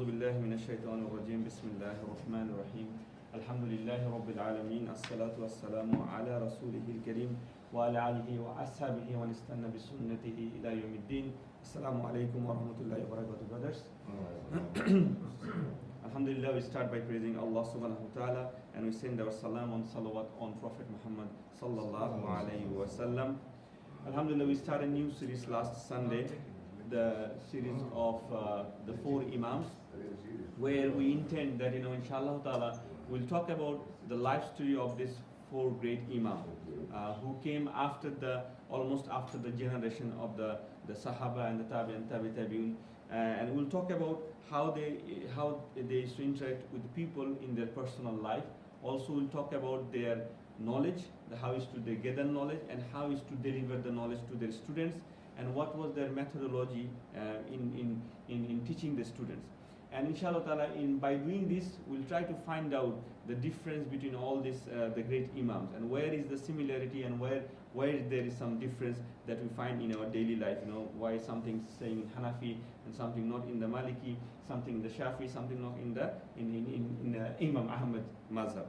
أعوذ بالله من الشيطان الرجيم بسم الله الرحمن الرحيم الحمد لله رب العالمين الصلاة والسلام على رسوله الكريم وعلى آله وأصحابه ومن استنى بسنته إلى يوم الدين. Assalamu alaikum wa rahmatullahi wa barakatuh, brothers. Alhamdulillah, we start by praising Allah subhanahu wa ta'ala, and we send our salam and salawat on Prophet Muhammad sallallahu alayhi wa sallam. Alhamdulillah, we started a new series last Sunday, the series of the four Imams, where we intend that, inshallah ta'ala, we'll talk about the life story of these four great Imams who came almost after the generation of the Sahaba and the Tabi'un, and we'll talk about how they used to interact with the people in their personal life. Also, we'll talk about their knowledge, how is to they gather knowledge, and how is to deliver the knowledge to their students, and what was their methodology in teaching the students. And inshallah ta'ala, by doing this, we'll try to find out the difference between all these the great Imams, and where is the similarity, and where there is some difference that we find in our daily life. Why something saying in Hanafi and something not in the Maliki, something in the Shafi, something not in the Imam Ahmad Mazhab.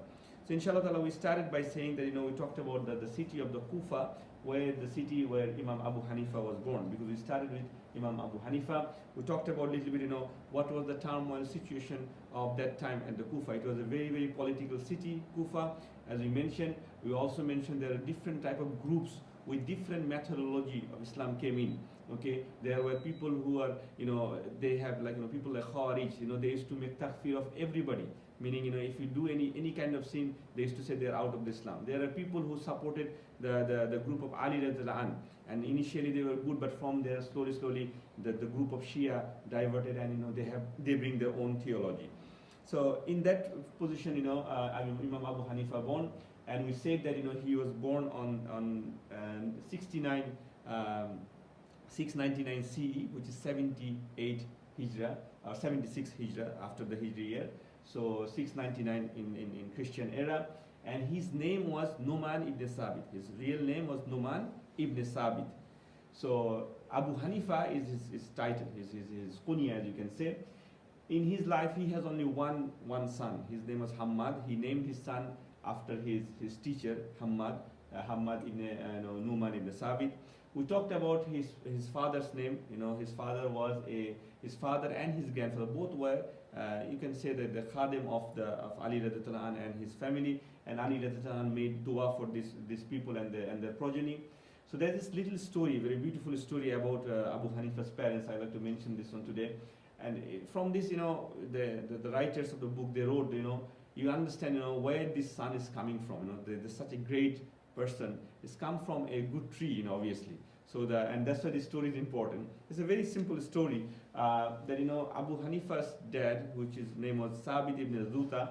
So inshallah ta'ala, we started by saying that we talked about the city of the Kufa, the city where Imam Abu Hanifa was born, because we started with Imam Abu Hanifa. We talked about a little bit, what was the turmoil situation of that time at the Kufa. It was a very, very political city, Kufa, as we mentioned. We also mentioned there are different type of groups with different methodology of Islam came in. Okay, there were people who are, they have people like Khawarij, they used to make takfir of everybody. Meaning, if you do any kind of sin, they used to say they're out of Islam. There are people who supported the group of Ali radiallahu anhu, and initially they were good, but from there slowly the group of Shia diverted, and they bring their own theology. So in that position, Imam Abu Hanifa born, and we said that he was born on 699 CE, which is 78 Hijrah or 76 Hijrah after the Hijri year. So 699 in Christian era, and his name was Numan ibn Sabit. His real name was Numan ibn Sabit. So Abu Hanifa is his title, his kunya, as you can say. In his life, he has only one son. His name was Hammad. He named his son after his teacher Hammad ibn Numan ibn Sabit. We talked about his father's name. His father and his grandfather both were, you can say that the khadim of Ali radiallahu anhu and his family, and Ali radiallahu anhu made dua for these people and their progeny. So there's this little story, very beautiful story about Abu Hanifa's parents. I like to mention this one today. And from this, the writers of the book, they wrote, you understand, where this son is coming from. There's such a great person. It's come from a good tree, obviously. So and that's why this story is important. It's a very simple story that Abu Hanifa's dad, which his name was Sabit ibn Zuta.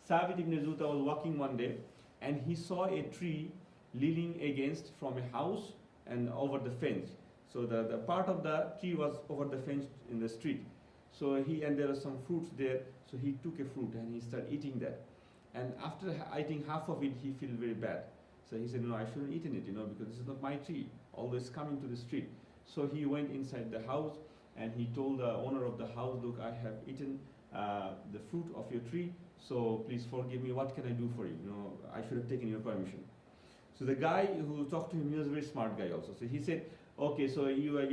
Sabit ibn Zuta was walking one day, and he saw a tree leaning against from a house and over the fence. So the part of the tree was over the fence in the street. So and there were some fruits there. So he took a fruit and he started eating that. And after eating half of it, he felt very bad. So he said, I shouldn't eat it, because this is not my tree. Always coming to the street. So he went inside the house and he told the owner of the house, look, I have eaten the fruit of your tree. So please forgive me. What can I do for you? I should have taken your permission. So the guy who talked to him, he was a very smart guy also. So he said, okay, so you're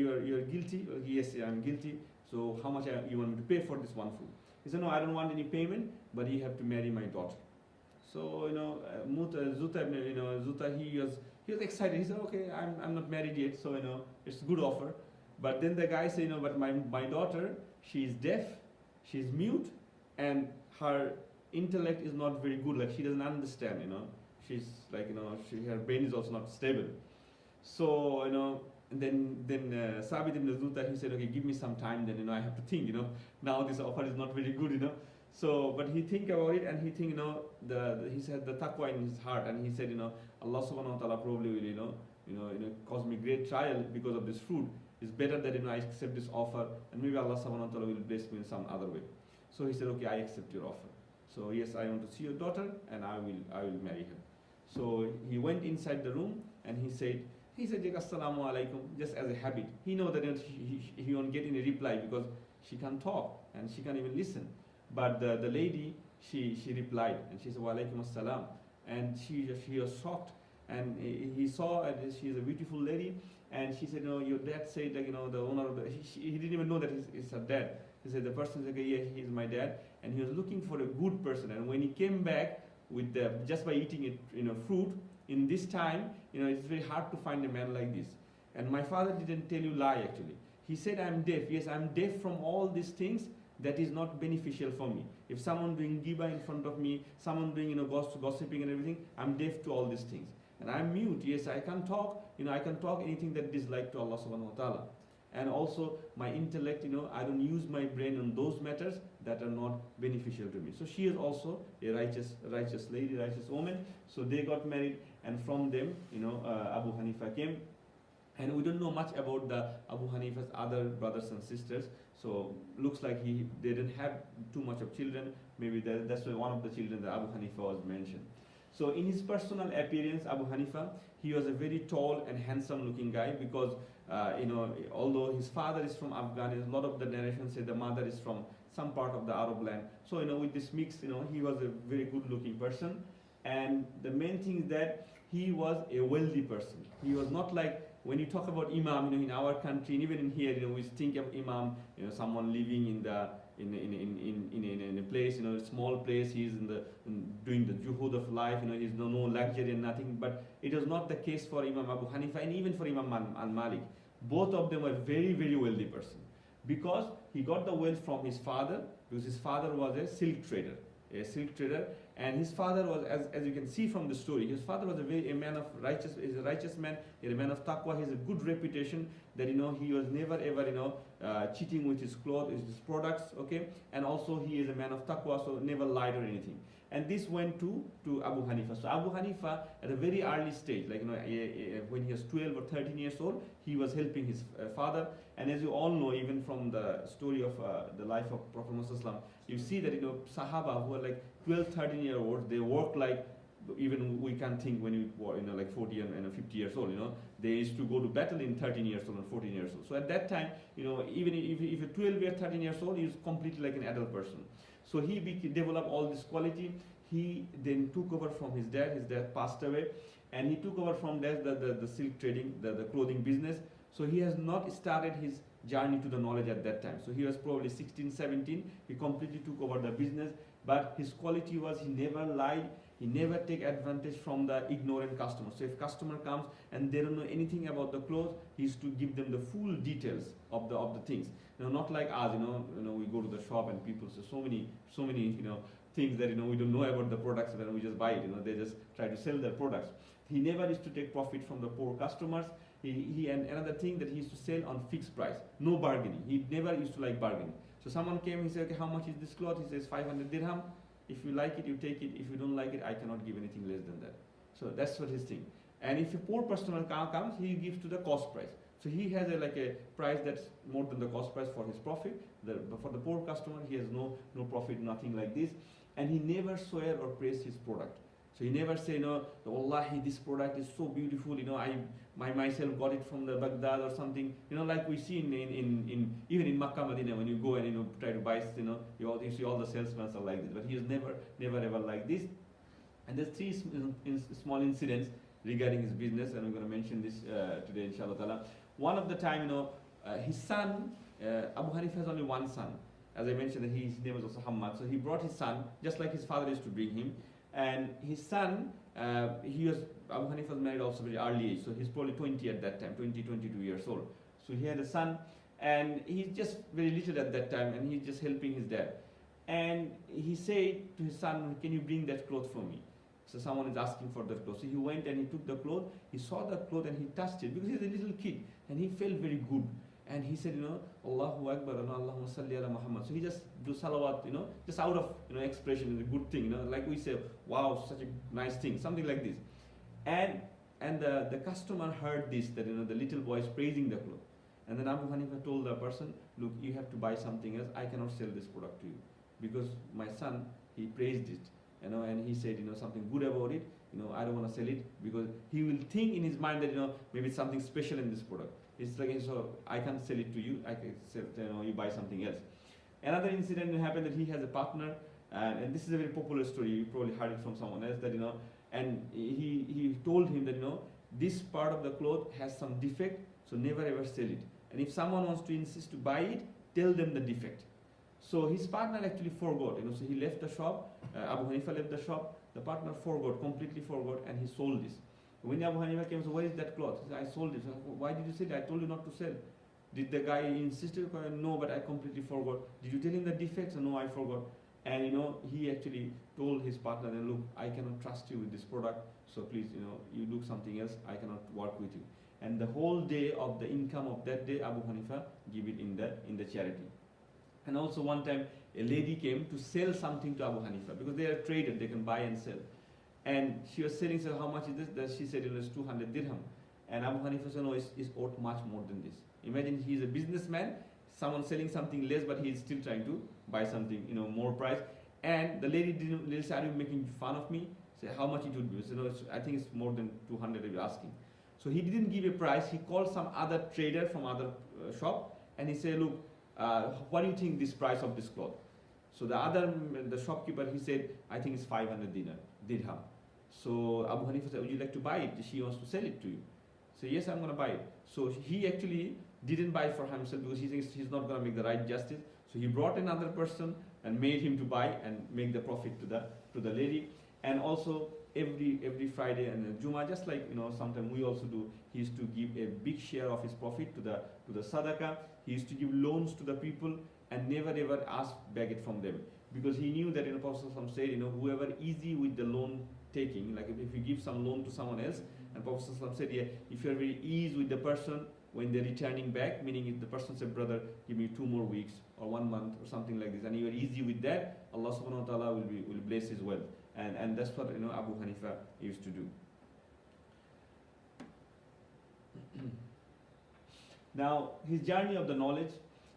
guilty. Yes, I'm guilty. So how much you want me to pay for this one fruit? He said, no, I don't want any payment, but you have to marry my daughter. So Zuta, he was excited. He said, okay, I'm not married yet, so it's a good offer. But then the guy said, but my daughter, she is deaf, she's mute, and her intellect is not very good. Like she doesn't understand. She's like her brain is also not stable. So and then Sabit ibn Zuta, he said, okay, give me some time. Then I have to think. Now this offer is not very good. So, but he think about it, and he think, he said the taqwa in his heart, and he said, Allah subhanahu wa ta'ala probably will, cause me great trial because of this fruit. It's better that I accept this offer, and maybe Allah subhanahu wa ta'ala will bless me in some other way. So he said, okay, I accept your offer. So yes, I want to see your daughter, and I will marry her. So he went inside the room, and he said, assalamu alaikum, just as a habit. He know that he won't get any reply because she can't talk. and she can't even listen. But the lady, she replied, and she said, Wa alaikum assalam. And she was shocked. And he saw, and she's a beautiful lady, and she said, your dad said, like, the owner of the, he didn't even know that he's her dad. He said, the person said, okay, yeah, he's my dad. And he was looking for a good person. And when he came back with just by eating it, fruit, in this time, it's very hard to find a man like this. And my father didn't tell you lie, actually. He said, I'm deaf. Yes, I'm deaf from all these things that is not beneficial for me. If someone doing giba in front of me, someone doing, gossiping and everything, I'm deaf to all these things. And I'm mute. Yes, I can talk, I can talk anything that dislike to Allah subhanahu wa ta'ala. And also my intellect, I don't use my brain on those matters that are not beneficial to me. So she is also a righteous lady, righteous woman. So they got married, and from them, Abu Hanifa came. And we don't know much about the Abu Hanifa's other brothers and sisters. So looks like they didn't have too much of children. Maybe that's why one of the children that Abu Hanifa was mentioned. So in his personal appearance, Abu Hanifa, he was a very tall and handsome looking guy, because although his father is from Afghanistan, a lot of the narrations say the mother is from some part of the Arab land. So with this mix, he was a very good looking person. And the main thing is that he was a wealthy person. He was not like, when you talk about imam, in our country, and even in here, we think of imam, someone living in a place, a small place. He's doing the juhud of life. He's no luxury and nothing. But it was not the case for Imam Abu Hanifa, and even for Imam Malik. Both of them were very, very wealthy person, because he got the wealth from his father, because his father was a silk trader. And his father was, as you can see from the story, his father was a man of righteous. He's a righteous man. He's a man of taqwa. He has a good reputation that he was never ever cheating with his clothes, his products. Okay, and also he is a man of taqwa, so never lied or anything. And this went to Abu Hanifa. So Abu Hanifa, at a very early stage, like when he was 12 or 13 years old, he was helping his father. And as you all know, even from the story of the life of Prophet Muhammad, you see that Sahaba who are like 12, 13 year olds, they work like even we can't think when you were like 40 and 50 years old. They used to go to battle in 13 years old and 14 years old. So at that time, even if you're 12 or 13 years old, he's completely like an adult person. So he developed all this quality. He then took over from his dad. His dad passed away, and he took over from that the silk trading, the clothing business. So he has not started his journey to the knowledge at that time. So he was probably 16, 17. He completely took over the business, but his quality was he never lied. He never take advantage from the ignorant customer. So if customer comes and they don't know anything about the clothes, he used to give them the full details of the things. Not like us, we go to the shop and people say so many things that we don't know about the products, and then we just buy it. They just try to sell their products. He never used to take profit from the poor customers. He and another thing that he used to sell on fixed price, no bargaining. He never used to like bargaining. So someone came, he said, okay, how much is this cloth? He says 500 dirham. If you like it, you take it. If you don't like it, I cannot give anything less than that. So that's what his thing. And if a poor customer comes, he gives to the cost price. So he has a price that's more than the cost price for his profit. But for the poor customer, he has no profit, nothing like this. And he never swear or praise his product. So he never say, Wallahi, this product is so beautiful. I myself got it from the Baghdad or something. Like we see in even in Makkah, Medina, when you go and try to buy, you see all the salesmen are like this. But he is never ever like this. And there's three small incidents regarding his business, and we're going to mention this today, inshallah ta'ala. One of the time, his son, Abu Hanifa has only one son. As I mentioned, that his name was also Hamad. So he brought his son, just like his father used to bring him. And his son, Abu Hanifa was married also very early age. So he's probably 20 at that time, 22 years old. So he had a son, and he's just very little at that time, and he's just helping his dad. And he said to his son, can you bring that cloth for me? So someone is asking for that cloth. So he went and he took the cloth, he saw the cloth and he touched it, because he's a little kid, and he felt very good. And he said, Allahu Akbar, Allahumma salli ala Muhammad. So he just do salawat, just out of, expression, is a good thing, like we say, wow, such a nice thing, something like this. And the customer heard this, that, the little boy is praising the cloth. And then Abu Hanifa told the person, look, you have to buy something else. I cannot sell this product to you, because my son, he praised it, and he said, something good about it. I don't want to sell it, because he will think in his mind that, maybe it's something special in this product. It's like, so I can't sell it to you. I can sell, you buy something else. Another incident happened that he has a partner, and this is a very popular story. You probably heard it from someone else that and he told him that this part of the cloth has some defect, so never ever sell it. And if someone wants to insist to buy it, tell them the defect. So his partner actually forgot, so he left the shop. Abu Hanifa left the shop. The partner completely forgot, and he sold this. When Abu Hanifa came, so where is that cloth? He said, I sold it. So, why did you sell it? I told you not to sell. Did the guy insist? No, but I completely forgot. Did you tell him the defects? No, I forgot. And he actually told his partner, look, I cannot trust you with this product, so please, you do something else. I cannot work with you. And the whole day of the income of that day, Abu Hanifa give it in the charity. And also one time, a lady came to sell something to Abu Hanifa because they are traded, they can buy and sell. And she was selling, so how much is this? She said it was 200 dirham. And Abu Hanifa said, no, it's worth much more than this. Imagine he's a businessman, someone selling something less, but he's still trying to buy something, more price. And the lady said, are you making fun of me? Say, how much it would be? So, no, I think it's more than 200 you're asking. So he didn't give a price. He called some other trader from other shop, and he said, look, what do you think this price of this cloth? So the shopkeeper, he said, I think it's 500 dirham. So Abu Hanifa said, would you like to buy it? She wants to sell it to you. So yes, I'm going to buy it. So he actually didn't buy it for himself because he thinks he's not going to make the right justice. So he brought another person and made him to buy and make the profit to the lady. And also every Friday and Juma, just like sometimes we also do, he used to give a big share of his profit to the sadaqah. He used to give loans to the people and never ever beg it from them, because he knew that Prophet said, whoever easy with the loan taking, like if you give some loan to someone else, and Prophet said, yeah, if you are very easy with the person when they're returning back, meaning if the person said, brother, give me 2 more weeks or 1 month or something like this, and you are easy with that, Allah subhanahu wa ta'ala will bless his wealth. And that's what Abu Hanifa used to do. Now his journey of the knowledge.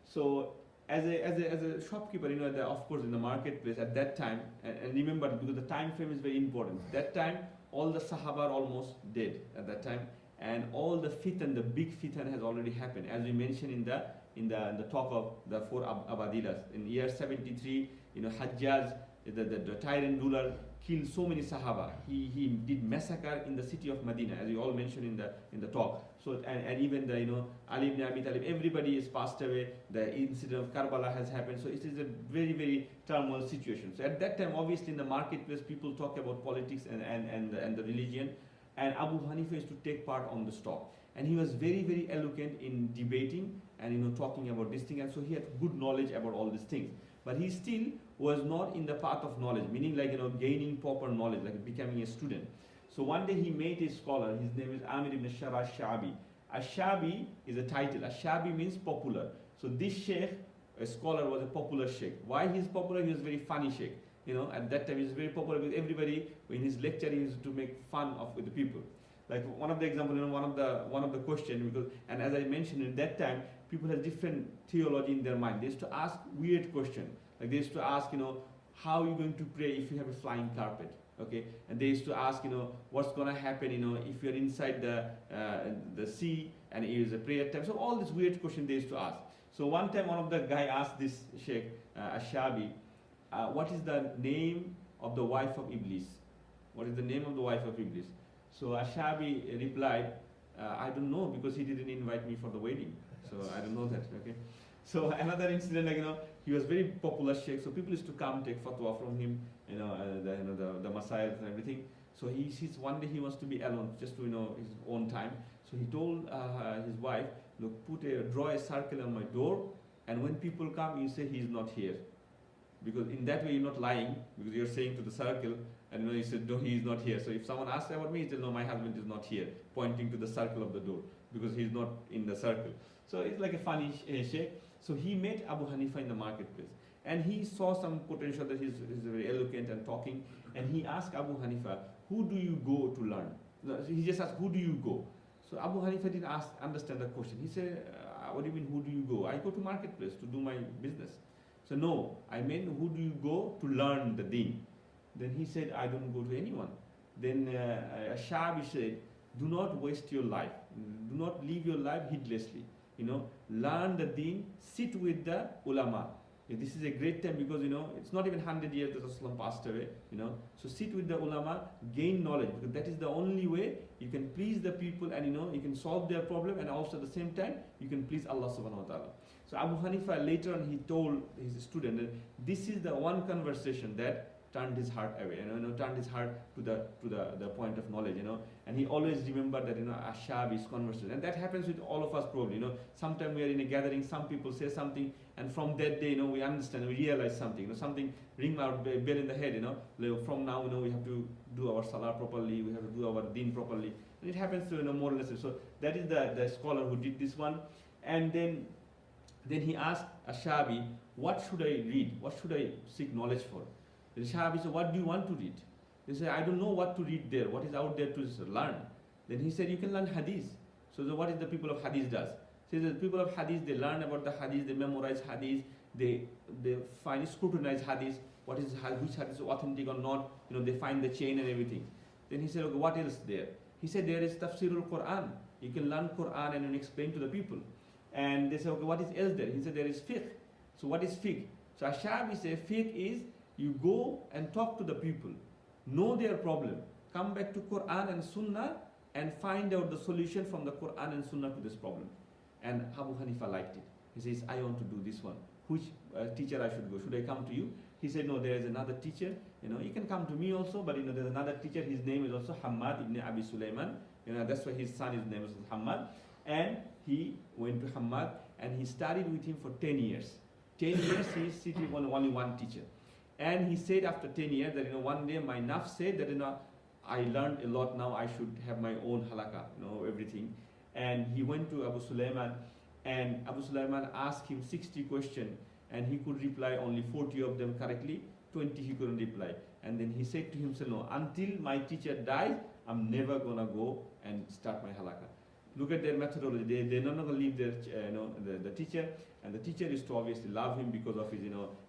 So as a shopkeeper, of course in the marketplace at that time, and remember, because the time frame is very important. That time all the Sahaba are almost dead at that time, and all the fitan, the big fitan has already happened, as we mentioned in the talk of the 4 Abadilas. In year 73, Hajjaj, the tyrant ruler, killed so many Sahaba. He did massacre in the city of Medina, as you all mentioned in the talk. So and even the Ali ibn Abi Talib, everybody is passed away. The incident of Karbala has happened. So it is a very, very turmoil situation. So at that time, obviously in the marketplace, people talk about politics and the religion. And Abu Hanifa used to take part on the talk. And he was very, very eloquent in debating and talking about this thing. And so he had good knowledge about all these things. But he still was not in the path of knowledge, meaning like gaining proper knowledge, like becoming a student. So one day he met a scholar. His name is Amir ibn Shara Ash-Shabi. Ash-Shabi is a title. Ash-Shabi means popular. So this sheikh, a scholar, was a popular sheikh. Why he is popular? He was a very funny sheikh. At that time he was very popular with everybody. In his lecture, he used to make fun with the people. Like one of the examples, one of the question, and as I mentioned, at that time people had different theology in their mind. They used to ask weird questions. Like they used to ask, how are you going to pray if you have a flying carpet? Okay, and they used to ask, what's going to happen, if you're inside the sea and it is a prayer time. So all these weird questions they used to ask. So one time one of the guy asked this Sheikh Ash-Shabi, what is the name of the wife of Iblis? What is the name of the wife of Iblis? So Ash-Shabi replied, I don't know, because he didn't invite me for the wedding. So I don't know that. Okay. So another incident, he was very popular sheikh, so people used to come take fatwa from him, the masail and everything. So he sees one day he wants to be alone, just to his own time. So he told his wife, look, draw a circle on my door, and when people come, you say he is not here, because in that way you're not lying, because you're saying to the circle, and you said no, he is not here. So if someone asks about me, he said no, my husband is not here, pointing to the circle of the door, because he's not in the circle. So it's like a funny sheikh. So he met Abu Hanifa in the marketplace, and he saw some potential that he's very eloquent and talking, and he asked Abu Hanifa, who do you go to learn? He just asked, who do you go? So Abu Hanifa didn't understand the question. He said, what do you mean, who do you go? I go to marketplace to do my business. So no, I meant, who do you go to learn the deen? Then he said, I don't go to anyone. Then Shabi said, do not waste your life. Do not live your life heedlessly. Learn the deen, sit with the ulama. This is a great time because it's not even 100 years that Rasulullah passed away. So sit with the ulama, gain knowledge, because that is the only way you can please the people, and you can solve their problem, and also at the same time you can please Allah subhanahu wa ta'ala. So Abu Hanifa later on, he told his student that this is the one conversation that turned his heart away, turned his heart to the point of knowledge, and he always remembered that, Ashabi's conversation, and that happens with all of us probably, sometimes we are in a gathering, some people say something, and from that day, we understand, we realize something, something ring our bell in the head, from now, we have to do our salah properly, we have to do our deen properly, and it happens to, more or less. So that is the scholar who did this one, and then he asked Ashabi, what should I read? What should I seek knowledge for? The Ashabi said, what do you want to read? He said, I don't know what to read there. What is out there to learn? Then he said, you can learn hadith. So what is the people of hadith does? He says, the people of hadith, they learn about the hadith, they memorize hadith, they scrutinize hadith, which hadith is authentic or not, they find the chain and everything. Then he said, okay, what else there? He said, there is tafsirul Quran. You can learn Quran and explain to the people. And they said, okay, what is else there? He said, there is fiqh. So what is fiqh? So Ashabi said, fiqh is you go and talk to the people, know their problem, come back to Quran and Sunnah and find out the solution from the Quran and Sunnah to this problem. And Abu Hanifa liked it. He says, I want to do this one. Which teacher I should go? Should I come to you? He said, no, there is another teacher. You can come to me also, but there's another teacher. His name is also Hamad ibn Abi Sulaiman. That's why his son, his name is Hamad. And he went to Hamad and he studied with him for 10 years. 10 years he is sitting on only one teacher. And he said after 10 years that one day my nafs said that I learned a lot now, I should have my own halakha, everything. And he went to Abu Sulaiman, and Abu Sulaiman asked him 60 questions, and he could reply only 40 of them correctly, 20 he couldn't reply. And then he said to himself, no, until my teacher dies, I'm never gonna go and start my halakha. Look at their methodology. They're not going to leave their, the teacher, and the teacher is to obviously love him because of his,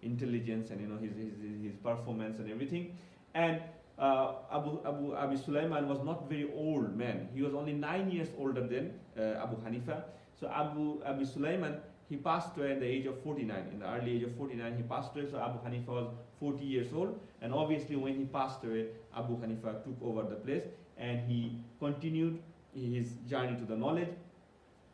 intelligence and his performance and everything. And Abu Sulaiman was not very old man. He was only 9 years older than Abu Hanifa. So Abu Sulaiman, he passed away at the age of 49. In the early age of 49, he passed away. So Abu Hanifa was 40 years old. And obviously, when he passed away, Abu Hanifa took over the place, and he continued his journey to the knowledge,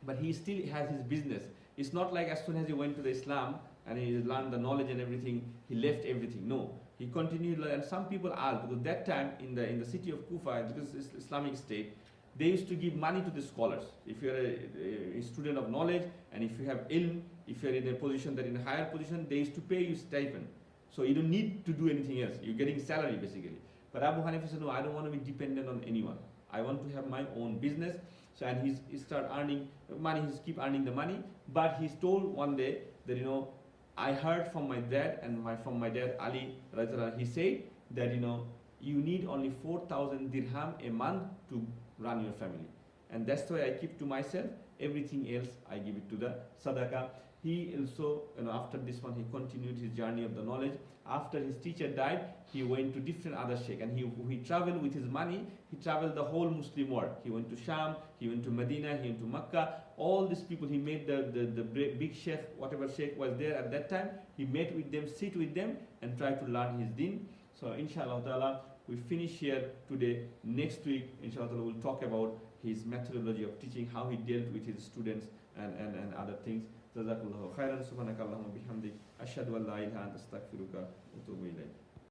but he still has his business. It's not like as soon as he went to the Islam and he learned the knowledge and everything, he left everything. No, he continued. And some people asked, because that time in the city of Kufa, because it's Islamic state, they used to give money to the scholars. If you're a student of knowledge, and if you have ilm, if you're in a position that in a higher position, they used to pay you stipend. So you don't need to do anything else. You're getting salary basically. But Abu Hanifa said, no, I don't want to be dependent on anyone. I want to have my own business. So, and he started earning money, he keep earning the money. But he's told one day that, I heard from my dad and from my dad Ali, he said that, you need only 4,000 dirham a month to run your family. And that's why I keep to myself. Everything else, I give it to the sadaqah. He also, after this one, he continued his journey of the knowledge. After his teacher died, he went to different other sheikh, and he traveled with his money. He traveled the whole Muslim world. He went to Sham, he went to Medina, he went to Makkah. All these people, he made the big sheikh, whatever sheikh was there at that time. He met with them, sit with them, and try to learn his deen. So inshallah ta'ala, we finish here today. Next week, inshallah ta'ala, we'll talk about his methodology of teaching, how he dealt with his students and other things. جزاك الله خيرا سبحانك اللهم وبحمدك أشهد أن لا إله إلا أنت أستغفرك وأتوب إليك